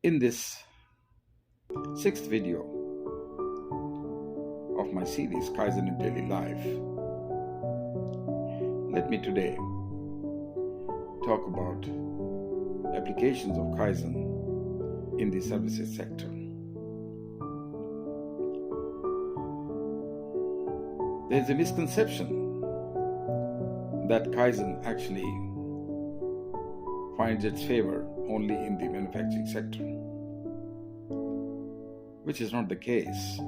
In this sixth video of my series Kaizen in Daily Life, let me today talk about applications of Kaizen in the services sector. There is a misconception that Kaizen actually finds its favor only in the manufacturing sector, which is not the case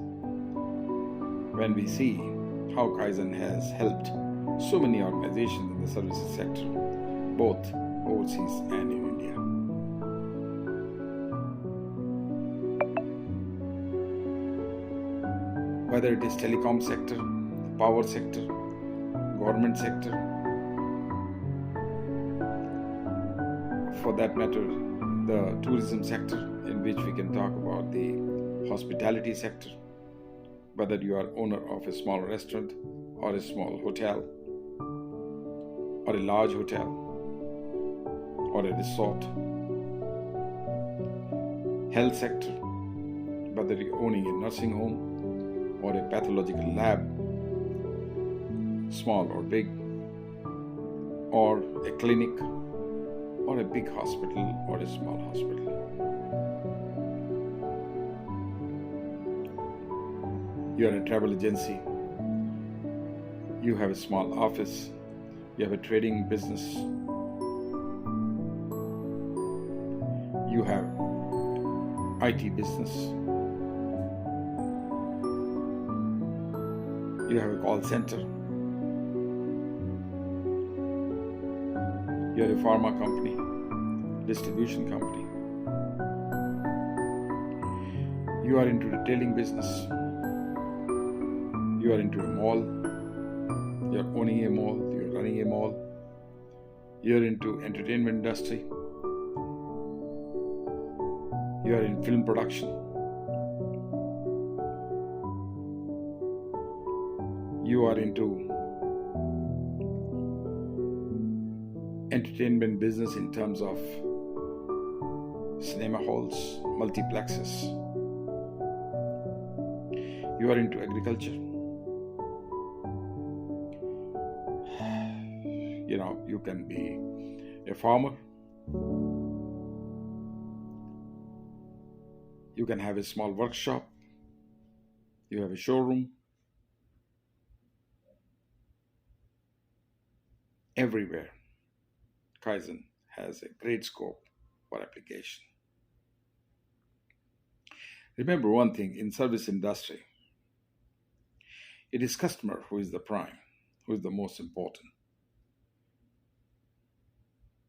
when we see how Kaizen has helped so many organizations in the services sector, both overseas and in India. Whether it is telecom sector, power sector, government sector, for that matter, the tourism sector, in which we can talk about the hospitality sector, whether you are owner of a small restaurant or a small hotel or a large hotel or a resort, health sector, whether you're owning a nursing home or a pathological lab, small or big, or a clinic, or a big hospital or a small hospital. You are a travel agency, you have a small office, you have a trading business, you have IT business, you have a call center, you are a pharma company, distribution company, you are into retailing business, you are into a mall, you are owning a mall, you are running a mall, you are into entertainment industry, you are in film production, you are into entertainment business in terms of cinema halls, multiplexes, you are into agriculture, you can be a farmer, you can have a small workshop, you have a showroom. Everywhere Kaizen has a great scope for application. Remember one thing, in service industry, it is customer who is the prime, who is the most important.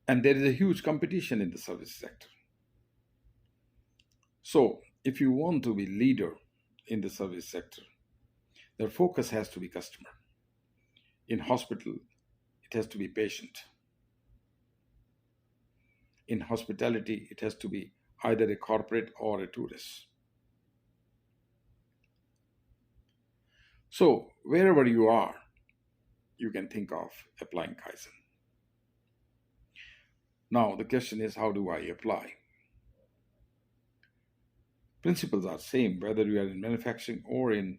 And there is a huge competition in the service sector. So if you want to be leader in the service sector, their focus has to be customer. In hospital, it has to be patient. In hospitality, it has to be either a corporate or a tourist. So wherever you are, you can think of applying Kaizen. Now the question is, how do I apply? Principles are same whether you are in manufacturing or in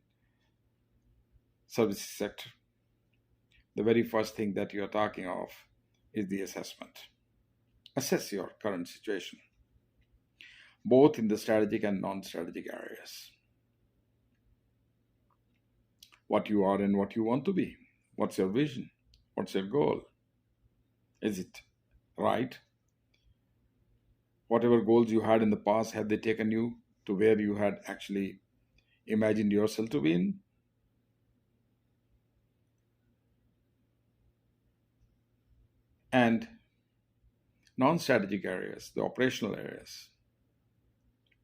services sector. The very first thing that you are talking of is the assessment. Assess your current situation, both in the strategic and non-strategic areas. What you are and what you want to be. What's your vision? What's your goal? Is it right? Whatever goals you had in the past, have they taken you to where you had actually imagined yourself to be in? And non-strategic areas, the operational areas,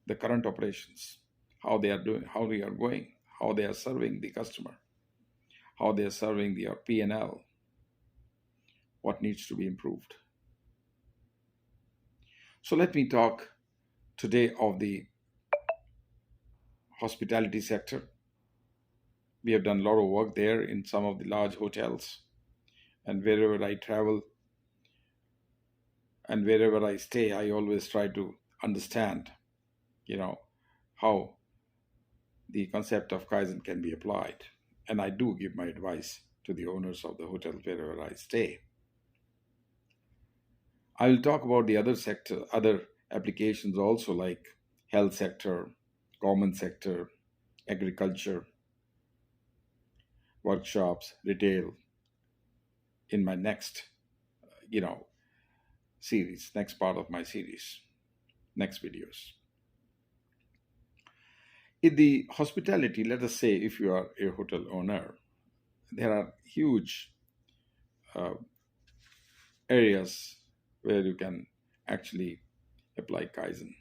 the current operations, how they are doing, how they are going, how they are serving the customer, how they are serving your P&L, what needs to be improved. So let me talk today of the hospitality sector. We have done a lot of work there in some of the large hotels, and wherever I travel and wherever I stay, I always try to understand you know, how the concept of Kaizen can be applied. And I do give my advice to the owners of the hotel wherever I stay. I will talk about the other applications also, like health sector, government sector, agriculture, workshops, retail in my next, you know, series, next part of my series, next videos. In the hospitality, let us say if you are a hotel owner, there are huge uh, areas where you can actually apply Kaizen.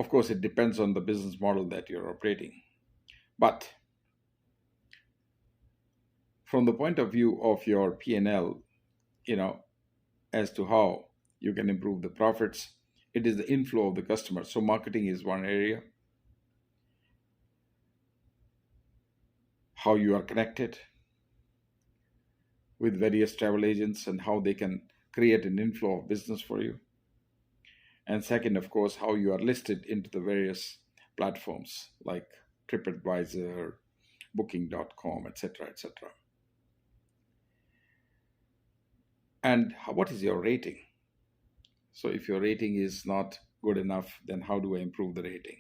Of course, it depends on the business model that you're operating. But from the point of view of your P&L, you know, as to how you can improve the profits, it is the inflow of the customer. So marketing is one area. How you are connected with various travel agents and how they can create an inflow of business for you. And second, of course, how you are listed into the various platforms like TripAdvisor, Booking.com, etc., etc. And what is your rating? So if your rating is not good enough, then how do I improve the rating?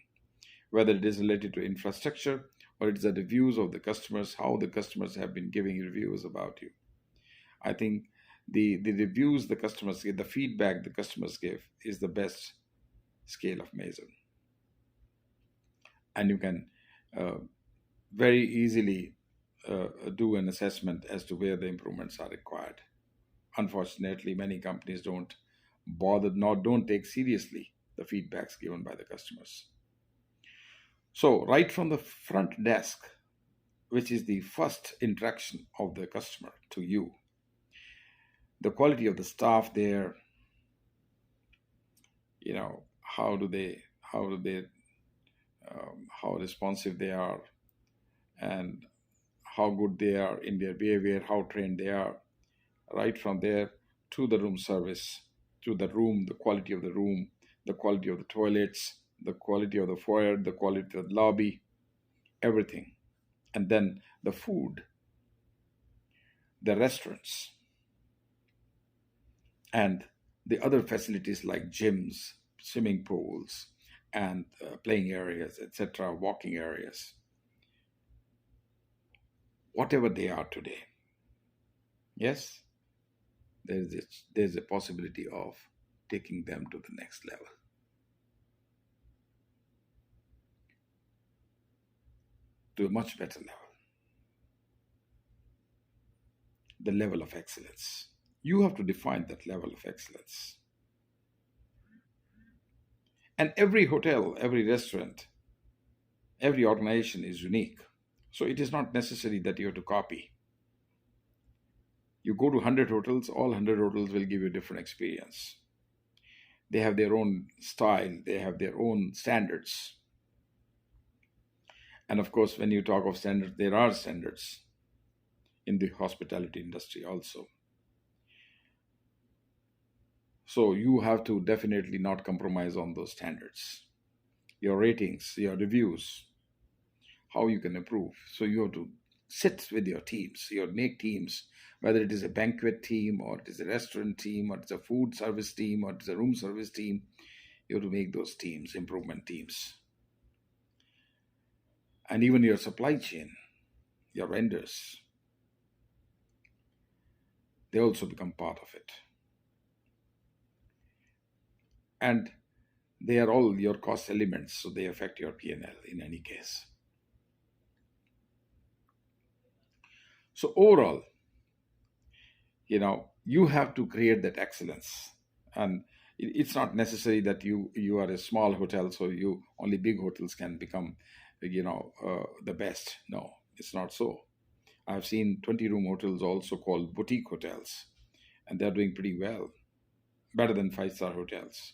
Whether it is related to infrastructure or it is the reviews of the customers, how the customers have been giving reviews about you. I think the reviews the customers give, the feedback the customers give is the best scale of measure. And you can uh, very easily do an assessment as to where the improvements are required. Unfortunately, many companies don't bother, nor don't take seriously the feedbacks given by the customers. So, right from the front desk, which is the first interaction of the customer to you, the quality of the staff there, how do they, how responsive they are, and how good they are in their behavior, how trained they are, right from there to the room service, to the room, the quality of the room, the quality of the toilets, the quality of the foyer, the quality of the lobby, everything. And then the food, the restaurants, and the other facilities like gyms, swimming pools, and playing areas, etc., walking areas, whatever they are today. Yes, there's a possibility of taking them to the next level, to a much better level, the level of excellence. You have to define that level of excellence. And every hotel, every restaurant, every organization is unique. So it is not necessary that you have to copy. You go to 100 hotels, all 100 hotels will give you a different experience. They have their own style, they have their own standards. And of course, when you talk of standards, there are standards in the hospitality industry also. So you have to definitely not compromise on those standards. Your ratings, your reviews, how you can improve. So you have to sit with your teams, your make teams, whether it is a banquet team or it is a restaurant team or it's a food service team or it's a room service team. You have to make those teams improvement teams. And even your supply chain, your vendors, they also become part of it. And they are all your cost elements, so they affect your P&L in any case. So overall, you have to create that excellence. And it's not necessary that you are a small hotel, so you only big hotels can become the best. No, it's not so. I've seen 20-room hotels also called boutique hotels, and they're doing pretty well, better than 5-star hotels.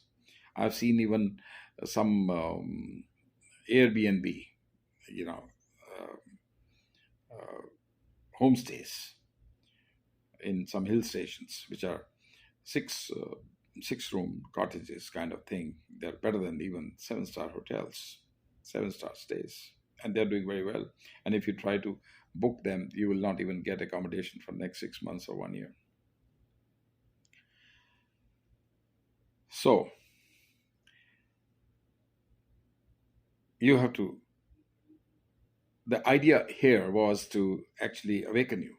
I've seen even some Airbnb, you know uh, uh, homestays in some hill stations, which are 6 6-room cottages kind of thing. They're better than even 7-star hotels, 7-star stays, and they're doing very well. And if you try to book them, you will not even get accommodation for next 6 months or 1 year. So you have to, the idea here was to actually awaken you,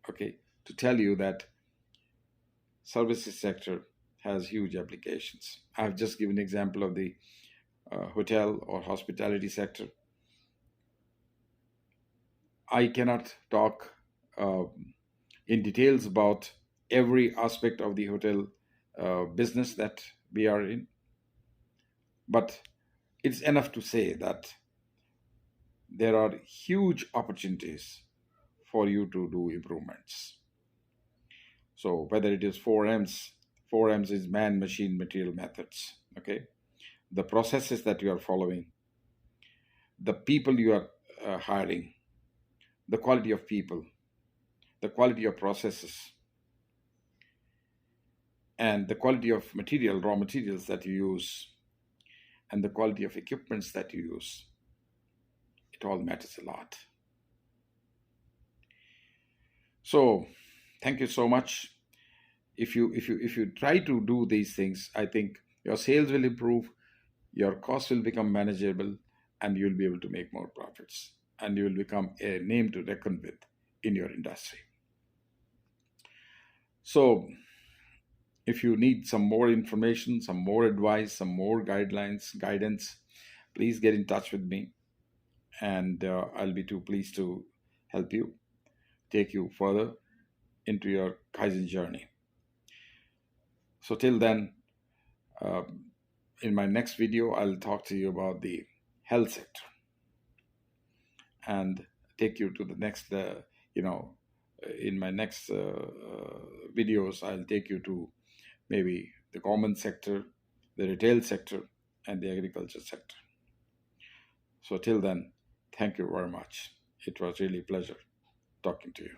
okay, to tell you that services sector has huge applications. I've just given an example of the hotel or hospitality sector. I cannot talk uh, in details about every aspect of the hotel business that we are in, but it's enough to say that there are huge opportunities for you to do improvements. So whether it is 4Ms, 4Ms is man, machine, material, methods. Okay, the processes that you are following, the people you are hiring, the quality of people, the quality of processes, and the quality of material, raw materials that you use, and the quality of equipments that you use. It all matters a lot. So thank you so much. If you try to do these things, I think your sales will improve, your costs will become manageable, and you'll be able to make more profits, and you will become a name to reckon with in your industry. So if you need some more information, some more advice, some more guidance, please get in touch with me, and I'll be too pleased to help you, take you further into your Kaizen journey. So till then, in my next video, I'll talk to you about the health sector and take you to the next, in my next videos, I'll take you to maybe the government sector, the retail sector, and the agriculture sector. So till then, thank you very much. It was really a pleasure talking to you.